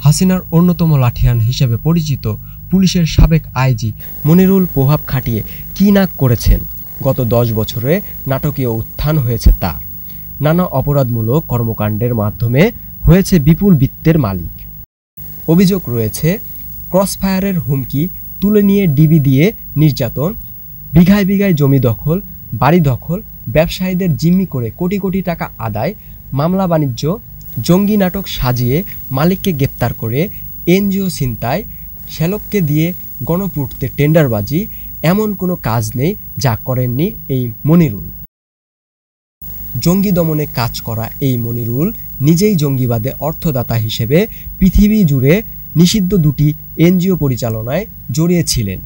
হাসিনার অন্যতম লাঠিয়ান হিসেবে পরিচিত পুলিশের সাবেক আইজি মনিরুল প্রভাব খাটিয়ে কী না করেছেন। গত ১০ বছরে নাটকীয় উত্থান হয়েছে তার। নানা অপরাধমূলক কর্মকাণ্ডের মাধ্যমে হয়েছে বিপুল বিত্তের মালিক। অভিযোগ রয়েছে ক্রসফায়ারের হুমকি তুলে নিয়ে ডিবি দিয়ে নির্যাতন, বিঘায় বিঘায় জমি দখল, বাড়ি দখল, ব্যবসায়ীদের জিম্মি করে কোটি কোটি টাকা আদায়, মামলা বাণিজ্য, জঙ্গি নাটক সাজিয়ে মালিককে গ্রেপ্তার করে এনজিও ছিনতাই, শ্যালককে দিয়ে গণপূর্তে টেন্ডারবাজি, এমন কোনো কাজ নেই যা করেননি এই মনিরুল। জঙ্গি দমনে কাজ করা এই মনিরুল নিজেই জঙ্গিবাদে অর্থদাতা হিসেবে পৃথিবী জুড়ে নিষিদ্ধ ২টি এনজিও পরিচালনায় জড়িয়েছিলেন।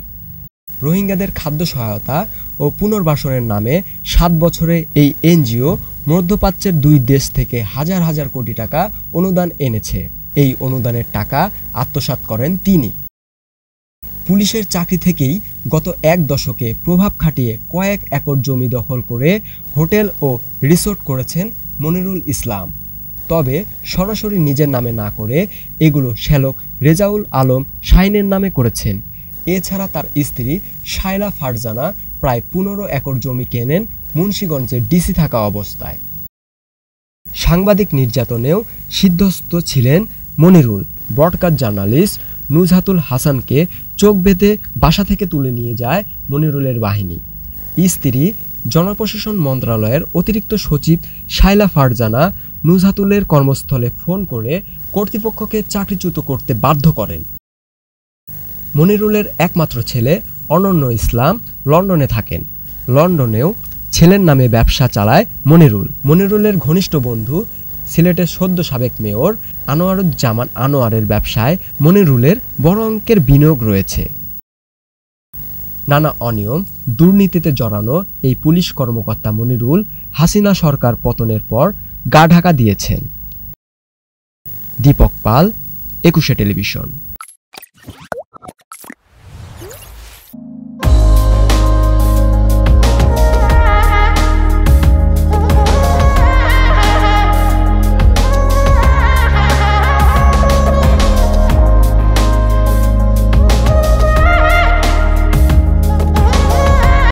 রোহিঙ্গাদের খাদ্য সহায়তা ও পুনর্বাসনের নামে ৭ বছরে এই এনজিও মধ্যপ্রাচ্যের ২ দেশ থেকে হাজার হাজার কোটি টাকা অনুদান এনেছে। এই অনুদানের টাকা আত্মসাৎ করেন তিনি। পুলিশের চাকরি থেকেই গত ১ দশকে প্রভাব খাটিয়ে কয়েক একর জমি দখল করে হোটেল ও রিসোর্ট করেছেন মনিরুল ইসলাম। তবে সরাসরি নিজের নামে না করে এগুলো শ্যালক রেজাউল আলম শাহিনের নামে করেছেন। এছাড়া তার স্ত্রী শায়লা ফারজানা প্রায় ১৫ একর জমি কেনেন মুন্সিগঞ্জে ডিসি থাকা অবস্থায়। সাংবাদিক নির্যাতনেও সিদ্ধস্ত ছিলেন মনিরুল। ব্রডকাস্ট জার্নালিস্ট নুজহাতুল হাসানকে চোখ বেঁধে বাসা থেকে তুলে নিয়ে যায় মনিরুলের বাহিনী। স্ত্রী জনপ্রশাসন মন্ত্রণালয়ের অতিরিক্ত সচিব শায়লা ফারজানা নুজহাতুলের কর্মস্থলে ফোন করে কর্তৃপক্ষকে চাকরিচ্যুত করতে বাধ্য করেন। মনিরুলের একমাত্র ছেলে অনন্য ইসলাম লন্ডনে থাকেন। লন্ডনেও ছেলের নামে ব্যবসা চালায় মনিরুল। মনিরুলের ঘনিষ্ঠ বন্ধু সিলেটের সদ্য সাবেক মেয়র আনোয়ারুজ্জামান আনোয়ারের ব্যবসায় মনিরুলের বড় অঙ্কের বিনিয়োগ রয়েছে। নানা অনিয়ম দুর্নীতিতে জড়ানো এই পুলিশ কর্মকর্তা মনিরুল হাসিনা সরকার পতনের পর গা ঢাকা দিয়েছেন। দীপক পাল, ২১শে টেলিভিশন।